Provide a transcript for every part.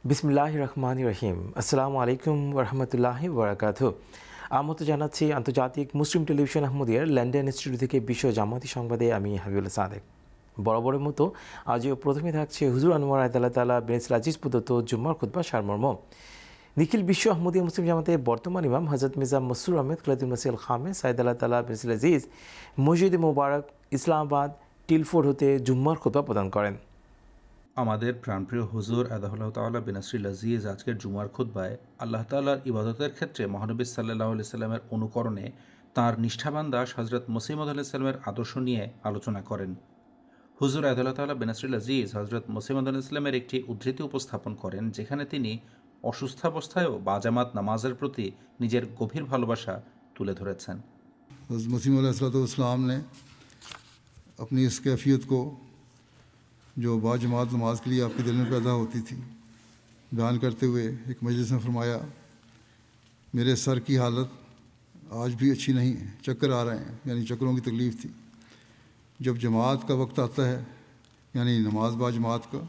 বিসমিল্লাহির রহমানির রহিম। আসসালামু আলাইকুম ওরহমতুল্লাহি ওবরাকাতুহু। আমন্ত্রণ জানাচ্ছি আন্তর্জাতিক মুসলিম টেলিভিশন আহমদিয়ার লন্ডন স্টুডিও থেকে বিশ্ব জামাতি সংবাদে আমি হাবিবুল্লাহ সাদেক। বরাবরের মতো আজও প্রথমে থাকছে হুজুর আনোয়ার আল্লাহ তাআলা বিন আজিজ প্রদত্ত জুম্মার খুতবা সারমর্ম। নিখিল বিশ্ব আহমদিয়া মুসলিম জামাতে বর্তমান ইমাম হযরত মির্জা মসরুর আহমেদ খলিফাতুল মসিহ খামেস সাইদ আল্লাহ তাআলা বিন আজিজ মসজিদ মুবারক ইসলামাবাদ টিলফোর্ড হতে জুম্মার খুতবা প্রদান করেন। আমাদের প্রাণপ্রিয় হুজুর আদাহুল্লাহ তাআলা বিনাসরিল আজিজ আজকের জুমার খুতবায় আল্লাহ তাআলার ইবাদতের ক্ষেত্রে মহানবী সাল্লাল্লাহু আলাইহি সাল্লামের অনুকরণে তাঁর নিষ্ঠাবান দাস হজরত মসিহ মাউদ আলাইহিস সালামের আদর্শ নিয়ে আলোচনা করেন। হুজুর আদাহুল্লাহ তাআলা বিনাসরিল আজিজ হজরত মসিহ মাউদ আলাইহিস সালামের একটি উদ্ধৃতি উপস্থাপন করেন, যেখানে তিনি অসুস্থাবস্থায়ও বাজামাত নামাজের প্রতি নিজের গভীর ভালোবাসা তুলে ধরেছেন। हज़रत मसीह अलैहिस्सलाम ने अपनी इस कैफियत को जो बाजमात नमाज के लिए आपके दिल में पैदा होती थी बयान करते हुए एक मजलिस में फरमाया, मेरे सर की हालत आज भी अच्छी नहीं है, चक्कर आ रहे हैं, यानी चक्करों की तकलीफ़ थी। जब जमात का वक्त आता है यानी नमाज बाजमात का,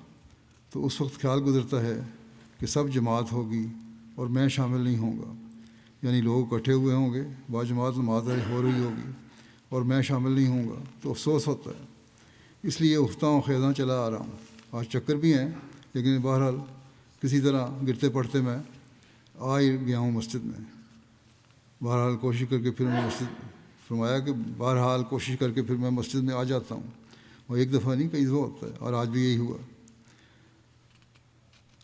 तो उस वक्त ख्याल गुजरता है कि सब जमात होगी और मैं शामिल नहीं होऊंगा, यानी लोग इकट्ठे हुए होंगे, बाजमात नमाज हो रही होगी और मैं शामिल नहीं होऊंगा, तो अफसोस होता है। इसलिए उठता हूँ, खैज़ा चला आ रहा हूँ। आज चक्कर भी हैं, लेकिन बहरहाल किसी तरह गिरते पड़ते मैं आ ही गया हूँ मस्जिद में। बहरहाल कोशिश करके फिर मैं मस्जिद, फरमाया कि बहरहाल कोशिश करके फिर मैं मस्जिद में आ जाता हूँ। और एक दफ़ा नहीं, कई दफ़ा होता है, और आज भी यही हुआ।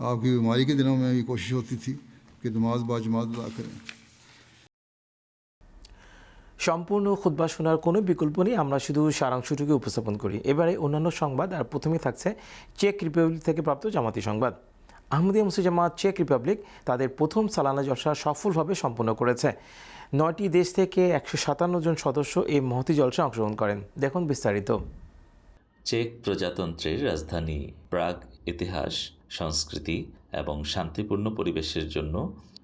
आपकी बीमारी के दिनों में ये कोशिश होती थी कि नमाज बाजमात अदा करें। সম্পূর্ণ খুতবা শোনার কোনো বিকল্প নেই, আমরা শুধু সারাংশটুকু উপস্থাপন করি। এবারে অন্যান্য সংবাদ, আর প্রথমেই থাকছে চেক রিপাবলিক থেকে প্রাপ্ত জামাতি সংবাদ। আহমদিয়া মুসলিম জামাত চেক রিপাবলিক তাদের প্রথম সালানা জলসা সফলভাবে সম্পন্ন করেছে। 9টি দেশ থেকে 157 জন সদস্য এই মহতি জলসা অংশগ্রহণ করেন। দেখুন বিস্তারিত। চেক প্রজাতন্ত্রের রাজধানী প্রাগ ইতিহাস, সংস্কৃতি এবং শান্তিপূর্ণ পরিবেশের জন্য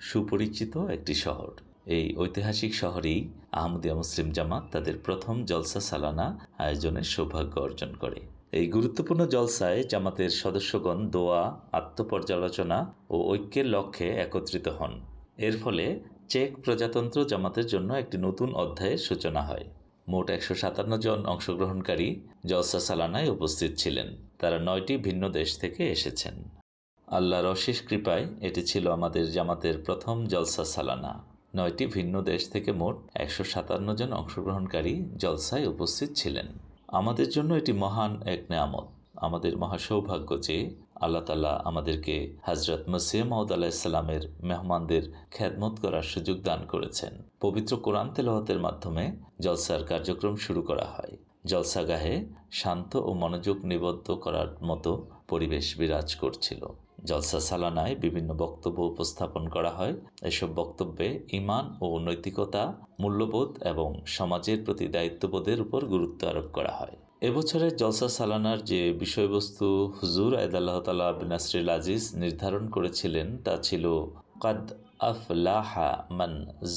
সুপরিচিত একটি শহর। এই ঐতিহাসিক শহরেই আহমদিয়া মুসলিম জামাত তাদের প্রথম জলসা সালানা আয়োজনের সৌভাগ্য অর্জন করে। এই গুরুত্বপূর্ণ জলসায় জামাতের সদস্যগণ দোয়া, আত্মপর্যালোচনা ও ঐক্যের লক্ষ্যে একত্রিত হন। এর ফলে চেক প্রজাতন্ত্র জামাতের জন্য একটি নতুন অধ্যায়ের সূচনা হয়। মোট 157 জন অংশগ্রহণকারী জলসা সালানায় উপস্থিত ছিলেন। তারা 9টি ভিন্ন দেশ থেকে এসেছেন। আল্লাহর অশেষ কৃপায় এটি ছিল আমাদের জামাতের প্রথম জলসা সালানা। 9টি ভিন্ন দেশ থেকে মোট 157 জন অংশগ্রহণকারী জলসায় উপস্থিত ছিলেন। আমাদের জন্য এটি মহান এক নেয়ামত। আমাদের মহাসৌভাগ্য যে আল্লাহ তাআলা আমাদেরকে হযরত মসিহ মাউদ আলাইহিস সালামের মেহমানদের খেদমত করার সুযোগ দান করেছেন। পবিত্র কোরআন তেলাওয়াতের মাধ্যমে জলসার কার্যক্রম শুরু করা হয়। জলসাগাহে শান্ত ও মনোযোগ নিবদ্ধ করার মতো পরিবেশ বিরাজ করছিল। জলসা সালানায় বিভিন্ন বক্তব্য উপস্থাপন করা হয়। এসব বক্তব্যে ঈমান ও নৈতিকতা, মূল্যবোধ এবং সমাজের প্রতি দায়িত্ববোধের উপর গুরুত্ব আরোপ করা হয়। এবছরের জলসা সালানার যে বিষয়বস্তু হুজুর আদাল্লাহ তাআলা বিনাসরিল আজিজ নির্ধারণ করেছিলেন তা ছিল কাদ আফলাহা মান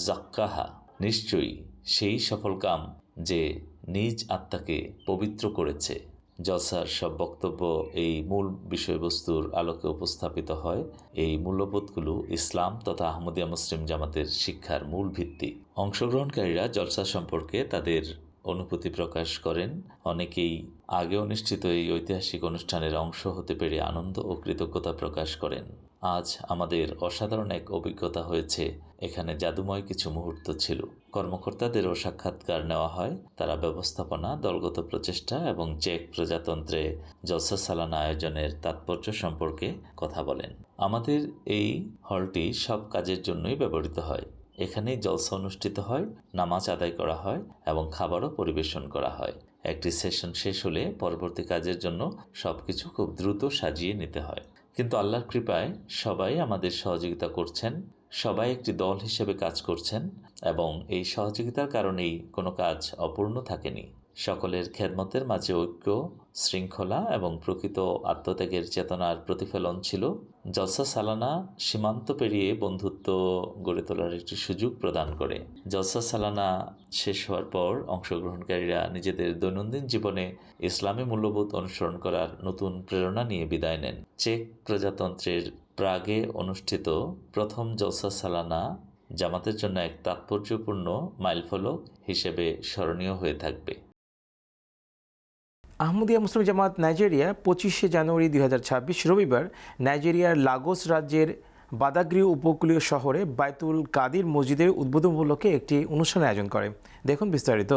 যাক্কাহা, নিশ্চয়ই সেই সফলকাম যে নিজ আত্মাকে পবিত্র করেছে। জলসার সব বক্তব্য এই মূল বিষয়বস্তুর আলোকে উপস্থাপিত হয়। এই মূল্যবোধগুলো ইসলাম তথা আহমদিয়া মুসলিম জামাতের শিক্ষার মূল ভিত্তি। অংশগ্রহণকারীরা জলসা সম্পর্কে তাদের অনুভূতি প্রকাশ করেন। অনেকেই আগে অনুষ্ঠিত এই ঐতিহাসিক অনুষ্ঠানের অংশ হতে পেরে আনন্দ ও কৃতজ্ঞতা প্রকাশ করেন। আজ আমাদের অসাধারণ এক অভিজ্ঞতা হয়েছে। এখানে জাদুময় কিছু মুহূর্ত ছিল। কর্মকর্তাদেরও সাক্ষাৎকার নেওয়া হয়। তারা ব্যবস্থাপনা, দলগত প্রচেষ্টা এবং চেক প্রজাতন্ত্রে জলসা সালানা আয়োজনের তাৎপর্য সম্পর্কে কথা বলেন। আমাদের এই হলটি সব কাজের জন্যই ব্যবহৃত হয়। এখানেই জলসা অনুষ্ঠিত হয়, নামাজ আদায় করা হয় এবং খাবারও পরিবেশন করা হয়। একটি সেশন শেষ হলে পরবর্তী কাজের জন্য সবকিছু খুব দ্রুত সাজিয়ে নিতে হয়। কিন্তু আল্লাহর কৃপায় সবাই আমাদের সহযোগিতা করছেন, সবাই একটি দল হিসেবে কাজ করছেন এবং এই সহযোগিতার কারণেই কোনো কাজ অপূর্ণ থাকেনি। সকলের খেদমতের মাঝে ঐক্য, শৃঙ্খলা এবং প্রকৃত আত্মত্যাগের চেতনার প্রতিফলন ছিল। জলসা সালানা সীমান্ত পেরিয়ে বন্ধুত্ব গড়ে তোলার একটি সুযোগ প্রদান করে। জলসা সালানা শেষ হওয়ার পর অংশগ্রহণকারীরা নিজেদের দৈনন্দিন জীবনে ইসলামী মূল্যবোধ অনুসরণ করার নতুন প্রেরণা নিয়ে বিদায় নেন। চেক প্রজাতন্ত্রের প্রাগে অনুষ্ঠিত প্রথম জলসা সালানা জামাতের জন্য এক তাৎপর্যপূর্ণ মাইলফলক হিসেবে স্মরণীয় হয়ে থাকবে। আহমদিয়া মুসলিম জামাত নাইজেরিয়া 25শে জানুয়ারি 2026 রবিবার নাইজেরিয়ার লাগোস রাজ্যের বাদাগ্রি উপকূলীয় শহরে বাইতুল কাদির মসজিদের উদ্বোধন উপলক্ষে একটি অনুষ্ঠানের আয়োজন করে। দেখুন বিস্তারিত।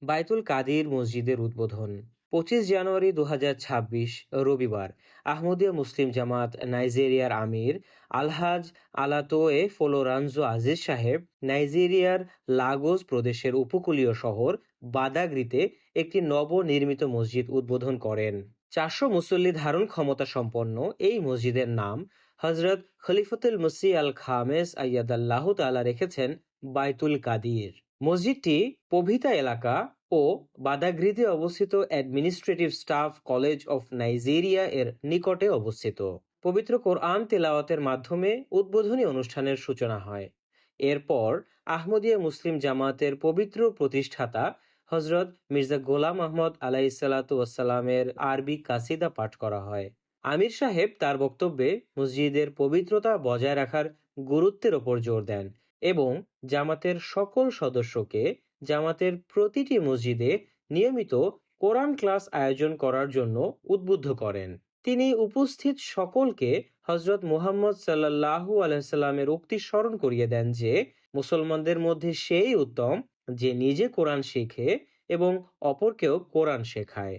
বাইতুল কাদির মসজিদের উদ্বোধন 25 জানুয়ারি 2026 রবিবার আহমদিয়া মুসলিম জামাত নাইজেরিয়ার আমির আলহাজ আলাতোয়ে ফলোরানজো আজিজ সাহেব নাইজেরিয়ার লাগোস প্রদেশের উপকূলীয় শহর বাদাগ্রিতে একটি নবনির্মিত মসজিদ উদ্বোধন করেন। 400 মুসল্লি ধারণ ক্ষমতা সম্পন্ন এই মসজিদের নাম হজরত খলিফতুল মসিহ আল খামেস আইয়াদাল্লাহ তাআলা রেখেছেন বাইতুল কাদির। মসজিদটি পবিতা এলাকা ও বাদাগ্রিতে অবস্থিত administrative staff college of Nigeria এর নিকটে অবস্থিত। পবিত্র কোরআন তেলাওয়াতের মাধ্যমে উদ্বোধনী অনুষ্ঠানের সূচনা হয়। এরপর আহমদিয়া মুসলিম জামাতের পবিত্র প্রতিষ্ঠাতা হজরত মির্জা গোলাম আহমদ আলাইহিসসালাতু ওয়াসসালামের আরবি কাসিদা পাঠ করা হয়। আমির সাহেব তার বক্তব্যে মসজিদের পবিত্রতা বজায় রাখার গুরুত্বের ওপর জোর দেন এবং জামাতের সকল সদস্যকে জামাতের প্রতিটি মসজিদে নিয়মিত কোরআন ক্লাস আয়োজন করার জন্য উদ্বুদ্ধ করেন। তিনি উপস্থিত সকলকে হজরত মুহাম্মদ সাল্লাল্লাহু আলাইহি সাল্লামের উক্তি স্মরণ করিয়ে দেন যে মুসলমানদের মধ্যে সেই উত্তম যে নিজে কোরআন শেখে এবং অপরকেও কোরআন শেখায়।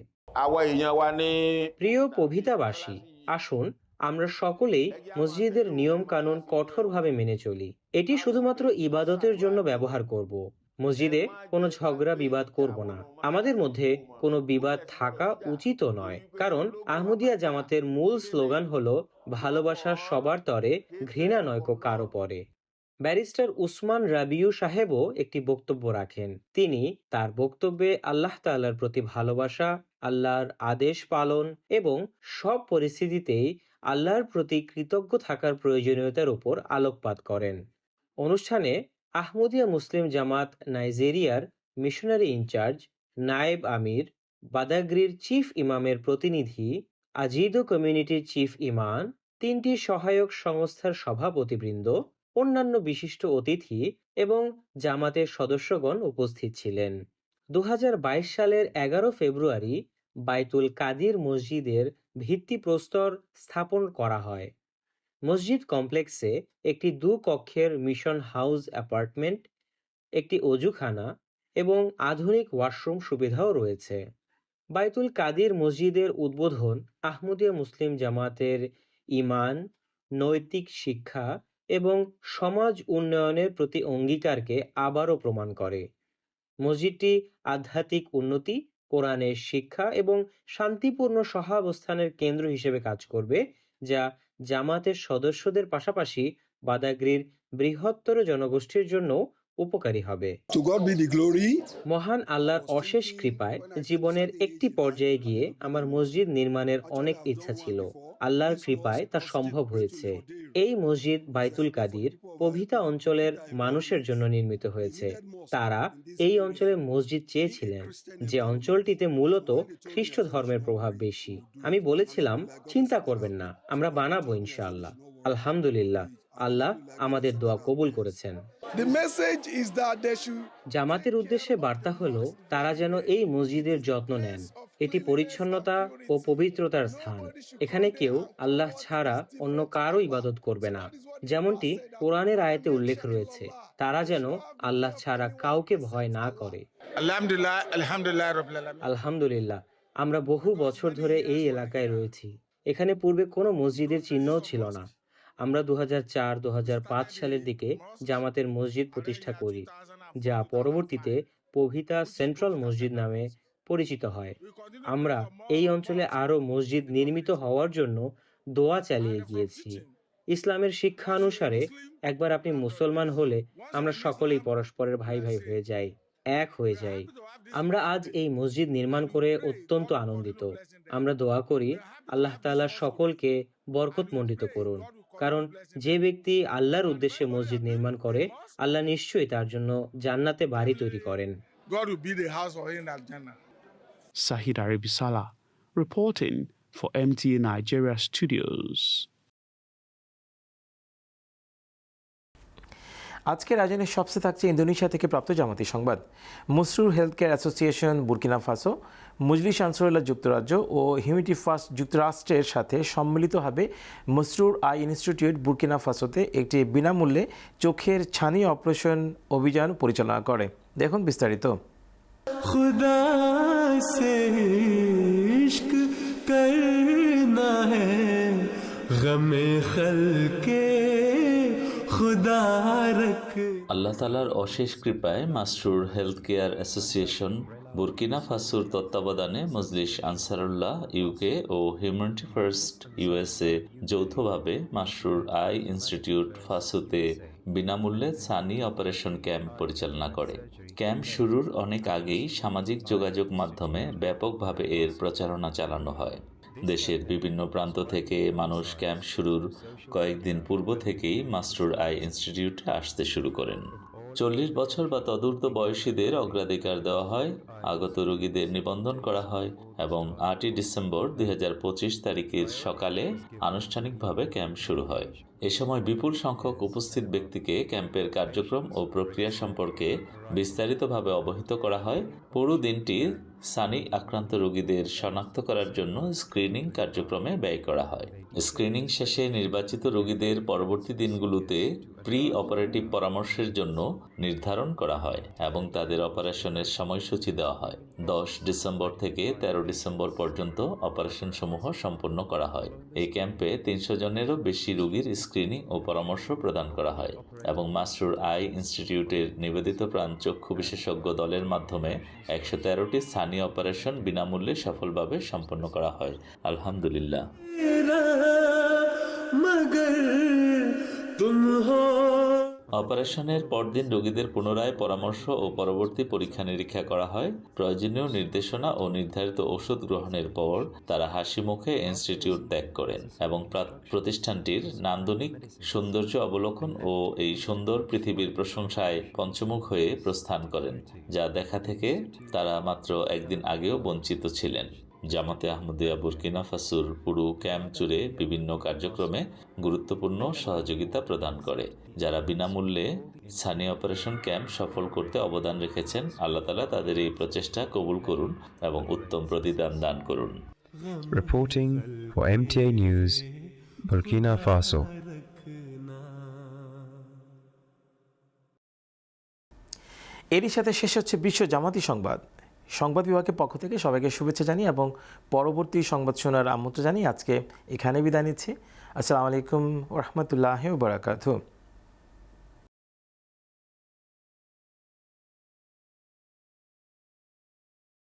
প্রিয় পবিতাবাসী, আসুন আমরা সকলেই মসজিদের নিয়ম কানুন কঠোরভাবে মেনে চলি। এটি শুধুমাত্র ইবাদতের জন্য ব্যবহার করব। মসজিদে কোনো ঝগড়া বিবাদ করব না। আমাদের মধ্যে কোনো বিবাদ থাকা উচিত নয়, কারণ আহমদিয়া জামাতের মূল স্লোগান হলো ভালোবাসা সবার তরে, ঘৃণা নয়কো কারো পরে। ব্যারিস্টার উসমান রাবিউ সাহেবও একটি বক্তব্য রাখেন। তিনি তার বক্তব্যে আল্লাহ তাআলার প্রতি ভালোবাসা, আল্লাহর আদেশ পালন এবং সব পরিস্থিতিতেই আল্লাহর প্রতি কৃতজ্ঞ থাকার প্রয়োজনীয়তার উপর আলোকপাত করেন। অনুষ্ঠানে আহমদিয়া মুসলিম জামাত নাইজেরিয়ার মিশনারি ইনচার্জ, নায়েব আমির, বাদাগ্রির চিফ ইমামের প্রতিনিধি, আজিদো কমিউনিটির চিফ ইমাম, 3টি সহায়ক সংস্থার সভাপতিবৃন্দ, অন্যান্য বিশিষ্ট অতিথি এবং জামাতের সদস্যগণ উপস্থিত ছিলেন। 2022 সালের 11 ফেব্রুয়ারি বাইতুল কাদির মসজিদের ভিত্তিপ্রস্তর স্থাপন করা হয়। মসজিদ কমপ্লেক্সে একটি 2 কক্ষের মিশন হাউস অ্যাপার্টমেন্ট, একটি অজুখানা এবং আধুনিক ওয়াশরুম সুবিধাও রয়েছে। বাইতুল কাদির মসজিদের উদ্বোধন আহমদিয়া মুসলিম জামাতের ঈমান, নৈতিক শিক্ষা এবং সমাজ উন্নয়নের প্রতি অঙ্গীকারকে আবারও প্রমাণ করে। মসজিদটি আধ্যাত্মিক উন্নতি, কোরআনের শিক্ষা এবং শান্তিপূর্ণ সহাবস্থানের কেন্দ্র হিসেবে কাজ করবে, যা জামাতের সদস্যদের পাশাপাশি বাদাগ্রির বৃহত্তর জনগোষ্ঠীর জন্য উপকারী হবে। মহান আল্লাহর অশেষ কৃপায় জীবনের একটি পর্যায়ে গিয়ে আমার মসজিদ নির্মাণের অনেক ইচ্ছা ছিল। আল্লাহর কৃপায় তা সম্ভব হয়েছে। এই মসজিদ বাইতুল কাদির পবিতা অঞ্চলের মানুষের জন্য নির্মিত হয়েছে। তারা এই অঞ্চলে মসজিদ চেয়েছিলেন, যে অঞ্চলটিতে মূলত খ্রিস্ট ধর্মের প্রভাব বেশি। আমি বলেছিলাম, চিন্তা করবেন না, আমরা বানাবো ইনশাআল্লাহ। আলহামদুলিল্লাহ, আল্লাহ আমাদের দোয়া কবুল করেছেন। জামাতের উদ্দেশ্যে বার্তা হলো তারা যেন এই মসজিদের যত্ন নেন। এটি পরিচ্ছন্নতা ও পবিত্রতার স্থান। এখানে কেউ আল্লাহ ছাড়া অন্য কারো ইবাদত করবে না। যেমনটি কোরআনের আয়াতে উল্লেখ রয়েছে, তারা যেন আল্লাহ ছাড়া কাউকে ভয় না করে। আলহামদুলিল্লাহ, আমরা বহু বছর ধরে এই এলাকায় রয়েছি। এখানে পূর্বে কোনো মসজিদের চিহ্নও ছিল না। আমরা 2004-2005 সালের দিকে জামাতের মসজিদ প্রতিষ্ঠা করি, যা পরবর্তীতে পবিতা সেন্ট্রাল মসজিদ নামে পরিচিত হয়। আমরা এই অঞ্চলে আরও মসজিদ নির্মিত হওয়ার জন্য দোয়া চালিয়ে গিয়েছি। ইসলামের শিক্ষা অনুসারে একবার আপনি মুসলমান হলে আমরা সকলেই পরস্পরের ভাই ভাই হয়ে যাই, এক হয়ে যাই। আমরা আজ এই মসজিদ নির্মাণ করে অত্যন্ত আনন্দিত। আমরা দোয়া করি আল্লাহ তাআলা সকলকে বরকতমণ্ডিত করুন, কারণ যে ব্যক্তি আল্লাহর উদ্দেশ্যে মসজিদ নির্মাণ করে, আল্লাহ নিশ্চয়ই তার জন্য জান্নাতে বাড়ি তৈরি করেন। Sahid Arabisala reporting for MTA Nigeria Studios. আজকের আয়োজনের সবচেয়ে থাকছে ইন্দোনেশিয়া থেকে প্রাপ্ত জামাতি সংবাদ। Masroor health care association Burkina Faso, Majlis Ansarullah যুক্তরাজ্য ও হিউম্যানিটি ফার্স্ট যুক্তরাষ্ট্রের সাথে সম্মিলিতভাবে মসরুর আই ইনস্টিটিউট বুর্কিনা ফাসোতে একটি বিনামূল্যে চোখের ছানি অপারেশন অভিযান পরিচালনা করে। দেখুন বিস্তারিত। खुदा से इश्क करना है गमे खलके खुदा रख। আল্লাহ তালার অশেষ কৃপায় Masroor health care association Burkina ফাসোর তত্ত্বাবধানে মজলিস আনসারুল্লাহ ইউকে ও হিউম্যানিটি ফার্স্ট ইউএসএ যৌথভাবে মাসরুর আই ইনস্টিটিউট ফাসোতে বিনামূল্যে ছানি অপারেশন ক্যাম্প পরিচালনা করে। ক্যাম্প শুরুর অনেক আগেই সামাজিক যোগাযোগ মাধ্যমে ব্যাপকভাবে এর প্রচারণা চালানো হয়। দেশের বিভিন্ন প্রান্ত থেকে মানুষ ক্যাম্প শুরুর কয়েকদিন পূর্ব থেকেই মাসরুর আই ইনস্টিটিউটে আসতে শুরু করেন। 40 বছর বা তদূর্ধ্ব বয়সীদের অগ্রাধিকার দেওয়া হয়, আগত রোগীদের নিবন্ধন করা হয় এবং 8ই ডিসেম্বর 2025 তারিখের সকালে আনুষ্ঠানিকভাবে ক্যাম্প শুরু হয়। এ সময় বিপুল সংখ্যক উপস্থিত ব্যক্তিকে ক্যাম্পের কার্যক্রম ও প্রক্রিয়া সম্পর্কে বিস্তারিতভাবে অবহিত করা হয়। পুরো দিনটি সানি আক্রান্ত রোগীদের শনাক্ত করার জন্য স্ক্রিনিং কার্যক্রমে ব্যয় করা হয়। স্ক্রিনিং শেষে নির্বাচিত রোগীদের পরবর্তী দিনগুলোতে প্রি অপারেটিভ পরামর্শের জন্য নির্ধারণ করা হয় এবং তাদের অপারেশনের সময়সূচি দেওয়া হয়। 10 ডিসেম্বর থেকে 13 ডিসেম্বর পর্যন্ত অপারেশন সমূহ সম্পন্ন করা হয়। এই ক্যাম্পে 300 জনেরও বেশি রোগীর স্ক্রিনিং ও পরামর্শ প্রদান করা হয় এবং মাসরুর আই ইনস্টিটিউটের নিবেদিত প্রাণ চক্ষু বিশেষজ্ঞ দলের মাধ্যমে 113টি স্থানীয় অপারেশন বিনামূল্যে সফলভাবে সম্পন্ন করা হয়। আলহামদুলিল্লাহ। मगर तुम हो। অপারেশনের পরদিন রোগীদের পুনরায় পরামর্শ ও পরবর্তী পরীক্ষা নিরীক্ষা করা হয়। প্রয়োজনীয় নির্দেশনা ও নির্ধারিত ওষুধ গ্রহণের পর তারা হাসি মুখে ইনস্টিটিউট ত্যাগ করেন এবং প্রতিষ্ঠানটির নান্দনিক সৌন্দর্য অবলোকন ও এই সুন্দর পৃথিবীর প্রশংসায় পঞ্চমুখ হয়ে প্রস্থান করেন, যা দেখা থেকে তারা মাত্র একদিন আগেও বঞ্চিত ছিলেন। জামাতে আহমদিয়া বুর্কিনা ফাসোর পুরো ক্যাম্প জুড়ে বিভিন্ন কার্যক্রমে গুরুত্বপূর্ণ সহযোগিতা প্রদান করে। যারা বিনামূল্যে ছানি অপারেশন ক্যাম্প সফল করতে অবদান রেখেছেন, আল্লাহ তাআলা তাদের এই প্রচেষ্টা কবুল করুন এবং উত্তম প্রতিদান দান করুন। Reporting for MTA News, Burkina Faso. এরই সাথে শেষ হচ্ছে বিশ্ব জামাতি সংবাদ। সংবাদ বিভাগের পক্ষ থেকে সবাইকে শুভেচ্ছা জানিয়ে এবং পরবর্তী সংবাদ শোনার আমন্ত্রণ জানিয়ে আজকে এখানে বিদায় নিচ্ছি। আসসালামু আলাইকুম ওয়া রাহমাতুল্লাহি ওয়া বারাকাতুহু।